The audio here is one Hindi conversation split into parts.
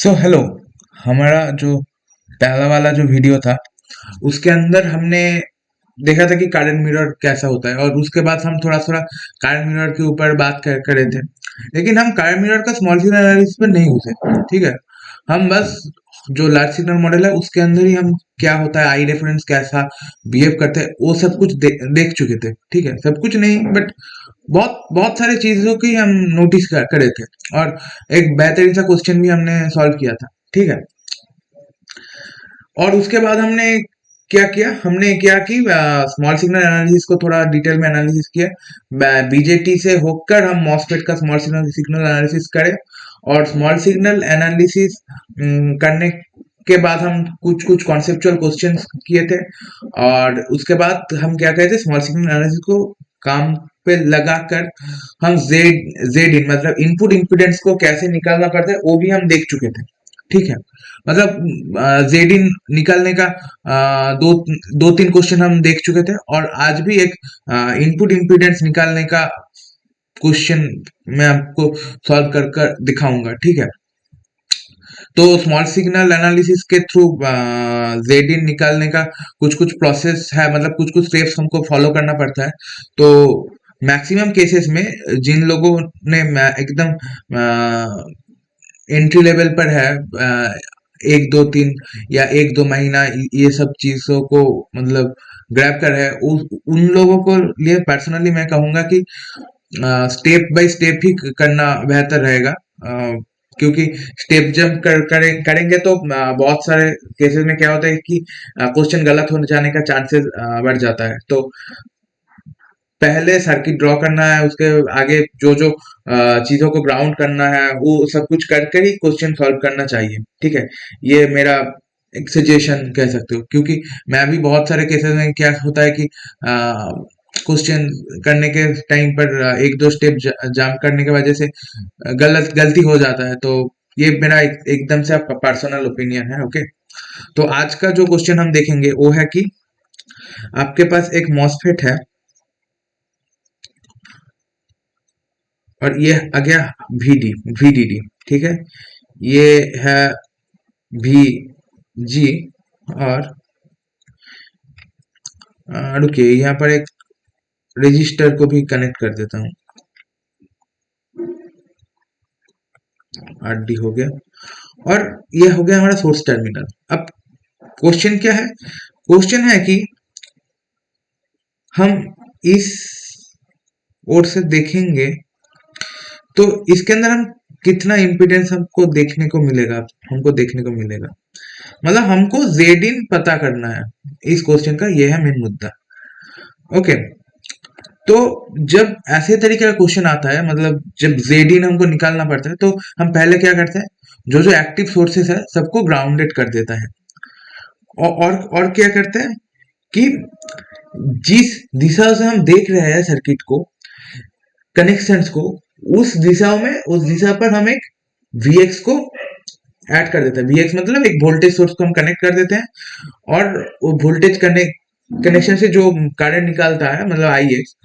So hello. हमारा जो पहला वाला जो वीडियो था उसके अंदर हमने देखा था कि करंट मिरर कैसा होता है, और उसके बाद हम थोड़ा थोड़ा करंट मिरर के ऊपर बात कर रहे थे। लेकिन हम करंट मिरर का स्मॉल सिग्नल एनालिसिस पर नहीं घुसे, ठीक है। हम बस जो लार्ज सिग्नल मॉडल है उसके अंदर ही हम क्या होता है, आई रेफरेंस कैसा बिहेव करते हैं, वो सब कुछ देख चुके थे, ठीक है। सब कुछ नहीं बट बहुत बहुत सारी चीजों की हम नोटिस करे थे, और एक बेहतरीन सा क्वेश्चन भी हमने सॉल्व किया था, ठीक है। और उसके बाद हमने क्या किया, हमने क्या कि स्मॉल सिग्नल एनालिसिस को थोड़ा डिटेल में एनालिसिस किया। बीजेटी से होकर हम मॉसफेट का स्मॉल सिग्नल सिग्नल एनालिसिस करें, और स्मॉल सिग्नल एनालिसिस करने के बाद हम कुछ कुछ कॉन्सेप्चुअल क्वेश्चंस किए थे। और उसके बाद हम क्या कहते हैं, स्मॉल सिग्नल एनालिसिस को काम पे लगाकर हम जेड इन मतलब इनपुट इम्पीडेंस को कैसे निकालना पड़ता है वो भी हम देख चुके थे, ठीक है। मतलब जेड इन निकालने का दो दो तीन क्वेश्चन हम देख चुके थे, और आज भी एक इनपुट इम्पीडेंस निकालने का क्वेश्चन मैं आपको सॉल्व कर कर दिखाऊंगा, ठीक है। तो स्मॉल सिग्नल एनालिसिस के थ्रू जेड इन निकालने का कुछ कुछ प्रोसेस है, मतलब कुछ कुछ स्टेप्स हमको फॉलो करना पड़ता है। तो मैक्सिमम केसेस में जिन लोगों ने एकदम एंट्री लेवल पर है, एक दो तीन या एक दो महीना ये सब चीजों को मतलब ग्रैब कर है, उन लोगों को लिए पर्सनली मैं कहूंगा कि स्टेप बाय स्टेप ही करना बेहतर रहेगा। क्योंकि स्टेप जंप करेंगे तो बहुत सारे केसेस में क्या होता है कि क्वेश्चन गलत हो जाने का चांसेस बढ़ जाता है। तो पहले सर्किट ड्रॉ करना है, उसके आगे जो जो चीजों को ग्राउंड करना है वो सब कुछ करके ही क्वेश्चन सॉल्व करना चाहिए, ठीक है। ये मेरा एक सजेशन कह सकते हो, क्योंकि मैं भी बहुत सारे केसेस में क्या होता है कि क्वेश्चन करने के टाइम पर एक दो स्टेप जंप करने की वजह से गलती हो जाता है। तो ये मेरा एकदम से पर्सनल ओपिनियन है, ओके। तो आज का जो क्वेश्चन हम देखेंगे वो है कि आपके पास एक मॉसफेट है, और ये आ गया वीडीडी, ठीक है। ये है वी जी, और रुकिए यहाँ पर एक रजिस्टर को भी कनेक्ट कर देता हूँ। आरडी हो गया, और ये हो गया हमारा सोर्स टर्मिनल। अब क्वेश्चन क्या है, क्वेश्चन है कि हम इस ओर से देखेंगे तो इसके अंदर हम कितना इम्पीडेंस हमको देखने को मिलेगा। मतलब हमको जेड इन पता करना है, इस क्वेश्चन का ये है मेन मुद्दा, ओके। तो जब ऐसे तरीके का क्वेश्चन आता है, मतलब जब जेड इन हमको निकालना पड़ता है, तो हम पहले क्या करते हैं, जो जो एक्टिव सोर्सेस है सबको ग्राउंडेड कर देता है। और क्या करते हैं कि जिस दिशा से हम देख रहे हैं सर्किट को, कनेक्शंस को, उस दिशा पर हम एक Vx को ऐड कर देते हैं। Vx मतलब एक वोल्टेज सोर्स को हम कनेक्ट कर देते हैं, और वो वोल्टेज कनेक्शन से जो करंट निकालता है मतलब Ix,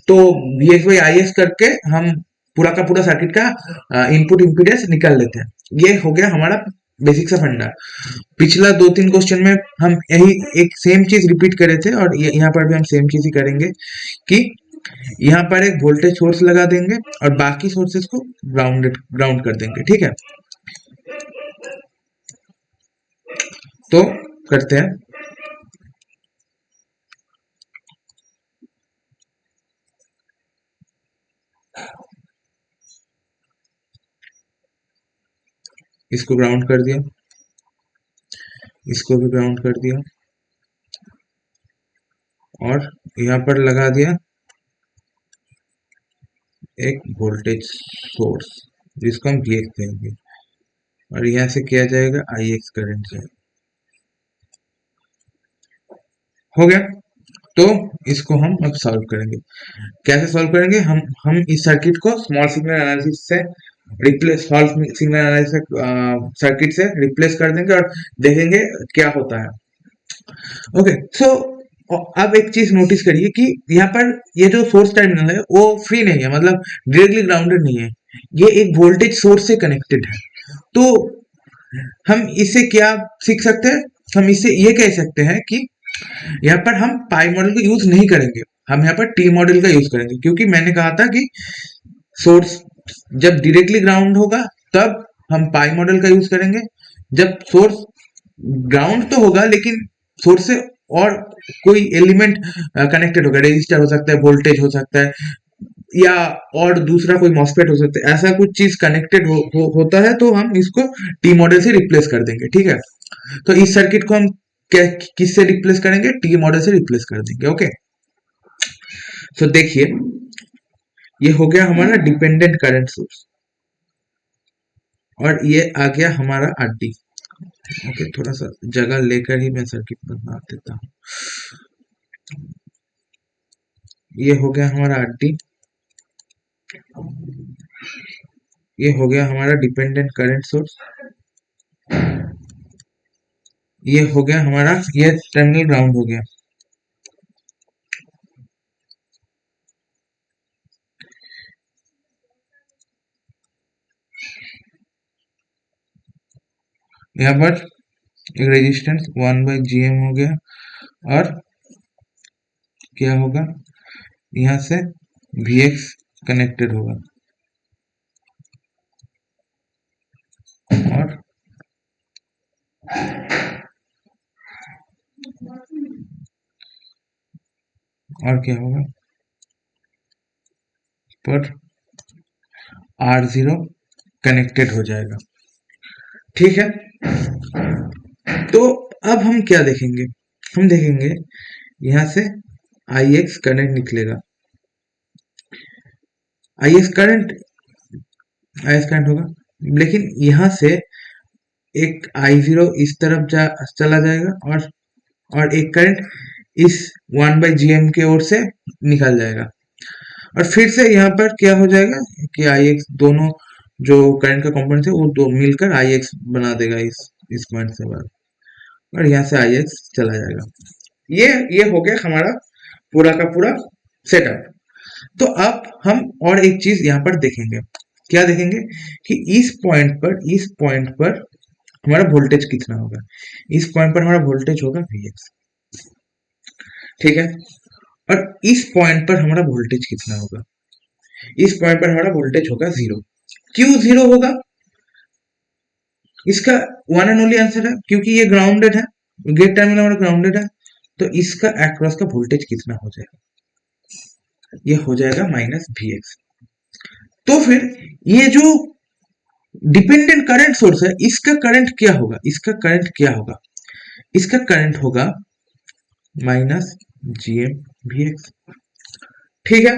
तो Vx बाई Ix करके हम पूरा का पूरा सर्किट का इनपुट इम्पीडेंस निकाल लेते हैं। ये हो गया हमारा बेसिक सा फंडा। पिछला दो तीन क्वेश्चन में हम यही एक सेम चीज रिपीट करे थे, और यहाँ पर भी हम सेम चीज ही करेंगे कि यहाँ पर एक वोल्टेज सोर्स लगा देंगे और बाकी सोर्सेस को ग्राउंड कर देंगे, ठीक है। तो करते हैं। इसको ग्राउंड कर दिया, इसको भी ग्राउंड कर दिया, और यहाँ पर लगा दिया एक वोल्टेज सोर्स जिसको हम Vx देंगे, और यहाँ से किया जाएगा Ix करंट से। हो गया। तो इसको हम अब सॉल्व करेंगे। कैसे सॉल्व करेंगे, हम इस सर्किट को स्मॉल सिग्नल एनालिसिस से replace small signal analysis circuit से रिप्लेस कर देंगे, और देखेंगे क्या होता है, ओके। सो अब एक चीज नोटिस करिए कि यहाँ पर ये जो सोर्स टर्मिनल है वो फ्री नहीं है, मतलब डायरेक्टली ग्राउंडेड नहीं है, ये एक वोल्टेज सोर्स से कनेक्टेड है। तो हम इससे क्या सीख सकते हैं, हम इससे ये कह सकते हैं कि यहाँ पर हम पाई मॉडल का यूज नहीं करेंगे, हम यहाँ पर टी मॉडल का यूज करेंगे, क्योंकि मैंने कहा था कि सोर्स जब डायरेक्टली ग्राउंड होगा तब हम पाई मॉडल का यूज करेंगे, जब सोर्स ग्राउंड तो होगा लेकिन सोर्स से और कोई एलिमेंट कनेक्टेड होगा, रेजिस्टर हो सकता है, वोल्टेज हो सकता है, या और दूसरा कोई मॉसफेट हो सकता है, ऐसा कुछ चीज कनेक्टेड होता है तो हम इसको टी मॉडल से रिप्लेस कर देंगे। ठीक है, तो इस सर्किट को हम किससे रिप्लेस करेंगे, टी मॉडल से रिप्लेस कर देंगे। ओके, तो देखिए ये हो गया हमारा डिपेंडेंट करंट सोर्स और ये आ गया हमारा आरडी। ओके, थोड़ा सा जगह लेकर ही मैं सर्किट बना देता हूँ। ये हो गया हमारा आरडी, ये हो गया हमारा डिपेंडेंट करंट सोर्स, ये हो गया हमारा, ये टर्मिनल ग्राउंड हो गया। यहाँ पर एक रेजिस्टेंस 1/GM हो गया और क्या होगा, यहाँ से Vx कनेक्टेड होगा और क्या होगा पर R0 कनेक्टेड हो जाएगा। ठीक है, तो अब हम क्या देखेंगे, हम देखेंगे यहाँ से Ix करंट निकलेगा, Ix करंट होगा, लेकिन यहाँ से एक I0 इस तरफ चला जाएगा और एक करंट इस 1/GM के ओर से निकल जाएगा और फिर से यहाँ पर क्या हो जाएगा कि Ix दोनों जो करंट का कंपोनेंट है वो दो मिलकर Ix बना देगा इस पॉइंट से बाद, और यहाँ से Ix चला जाएगा। ये हो गया हमारा पूरा का पूरा सेटअप। तो अब हम और एक चीज यहाँ पर देखेंगे, क्या देखेंगे कि इस पॉइंट पर हमारा वोल्टेज कितना होगा, इस पॉइंट पर हमारा वोल्टेज होगा Vx। ठीक है, और इस पॉइंट पर हमारा वोल्टेज कितना होगा, इस पॉइंट पर हमारा वोल्टेज होगा 0। क्यों 0 होगा, इसका वन एंड ओनली आंसर है क्योंकि ये ग्राउंडेड है, गेट टर्मिनल हमारा ग्राउंडेड है, तो इसका अक्रॉस का वोल्टेज कितना हो जाएगा, ये हो जाएगा -Vx। तो फिर ये जो डिपेंडेंट करंट सोर्स है इसका करंट क्या होगा, इसका करंट क्या होगा, इसका करंट होगा -GmVx। ठीक है,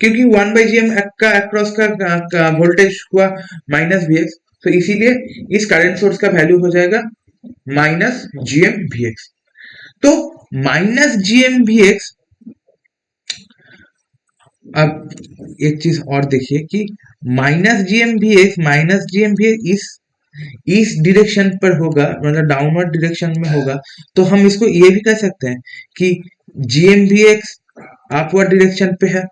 क्योंकि 1/GM का अक्रॉस का वोल्टेज हुआ -Vx, तो इसीलिए इस करंट सोर्स का वैल्यू हो जाएगा -GmVx। तो -GmVx, अब एक चीज और देखिए कि -GmVx इस डायरेक्शन पर होगा, मतलब डाउनवर्ड डायरेक्शन में होगा, तो हम इसको ये भी कह सकते हैं कि GmVx अपवर्ड डायरेक्शन पे है,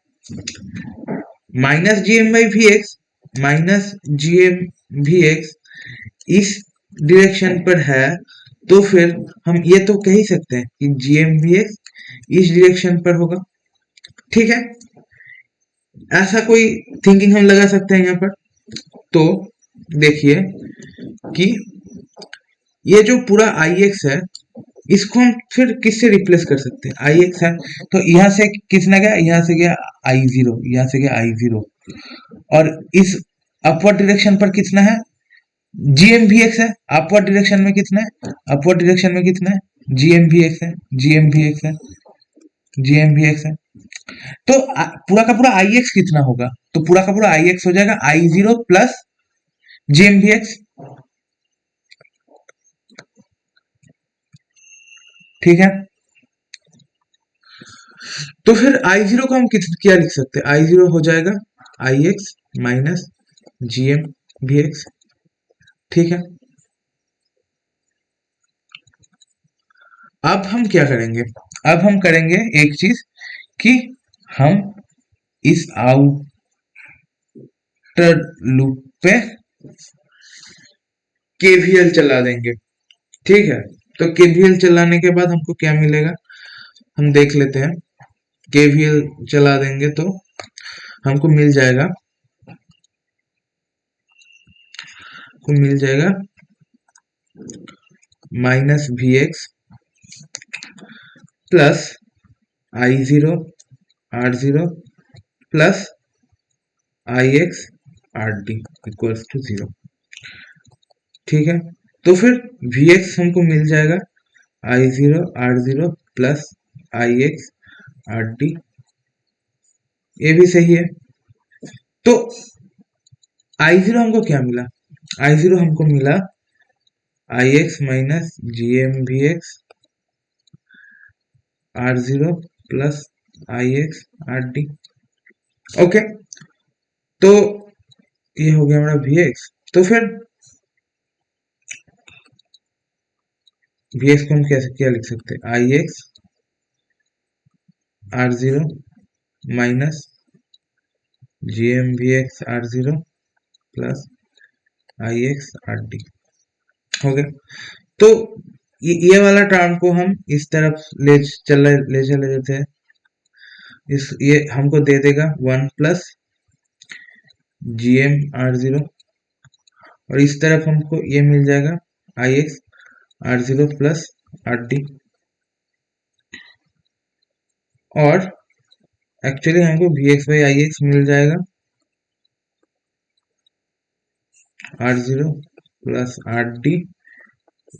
-GmVx इस डायरेक्शन पर है, तो फिर हम ये तो कह ही सकते हैं कि GmVx इस डायरेक्शन पर होगा। ठीक है, ऐसा कोई थिंकिंग हम लगा सकते हैं यहाँ पर। तो देखिए कि ये जो पूरा Ix है इसको हम फिर किससे रिप्लेस कर सकते हैं, Ix है तो यहाँ से कितना गया, यहाँ से गया I0, यहाँ से गया I0, और इस अपवर्ड डायरेक्शन पर कितना है, GmVx है, अपवर्ड डायरेक्शन में कितना है, अपवर्ड डायरेक्शन में कितना है, GmVx है, GmVx है, GmVx है। तो पूरा का पूरा Ix कितना होगा, तो पूरा का पूरा Ix हो जाएगा I0 प्लस GmVx। ठीक है, तो फिर I0 को हम क्या लिख सकते हैं, I0 हो जाएगा Ix माइनस GmVx। ठीक है, अब हम क्या करेंगे, अब हम करेंगे एक चीज कि हम इस आउटर लूप पे केवीएल चला देंगे। ठीक है, तो केवीएल चलाने के बाद हमको क्या मिलेगा, हम देख लेते हैं। केवीएल चला देंगे तो हमको मिल जाएगा, minus V X plus I zero are zero plus I x are D equals to 0। ठीक है, तो फिर वी एक्स हमको मिल जाएगा I zero are zero plus I x are d, ये भी सही है। तो आई जीरो हमको क्या मिला, आई जीरो हमको मिला I x minus g m v x r zero plus I x are d. Okay, तो ये हो गया हमारा वी एक्स। तो फिर वी एक्स को हम कैसे क्या लिख सकते हैं, I x r zero minus g m v x r zero plus I x are d हो गया। तो ये वाला टर्म को हम इस तरफ ले चले जाते हैं, इस ये हमको दे देगा 1 plus g m r zero, और इस तरफ हमको ये मिल जाएगा I x r zero plus r d, और एक्चुअली हमको v x by I x मिल जाएगा r zero plus r d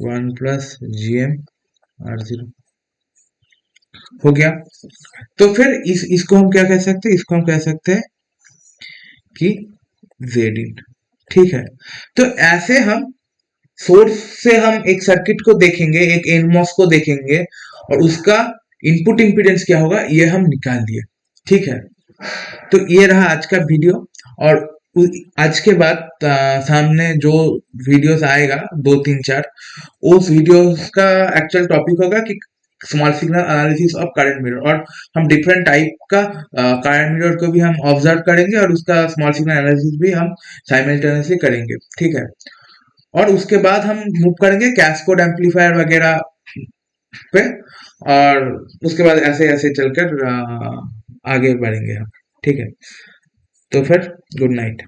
1 plus g m r zero हो गया। तो फिर इसको हम क्या कह सकते हैं, इसको हम कह सकते हैं कि जेड इन। ठीक है, तो ऐसे हम सोर्स से हम एक सर्किट को देखेंगे, एक एनमॉस को देखेंगे, और उसका इनपुट इंपीडेंस क्या होगा ये हम निकाल दिए। ठीक है, तो ये रहा आज का वीडियो, और आज के बाद सामने जो वीडियोस आएगा 2 3 4, उस वीडियोस का एक्चुअल टॉपिक होगा कि small signal analysis of current mirror, और हम डिफरेंट टाइप का करंट मिरर को भी हम ऑब्जर्व करेंगे, और उसका स्मॉल सिग्नल एनालिसिस भी हम साइमल्टेनियसली करेंगे। ठीक है, और उसके बाद हम मूव करेंगे कैस्कोड एम्पलीफायर वगैरह पे, और उसके बाद ऐसे ऐसे चलकर आगे बढ़ेंगे हम। ठीक है, तो फिर गुड नाइट।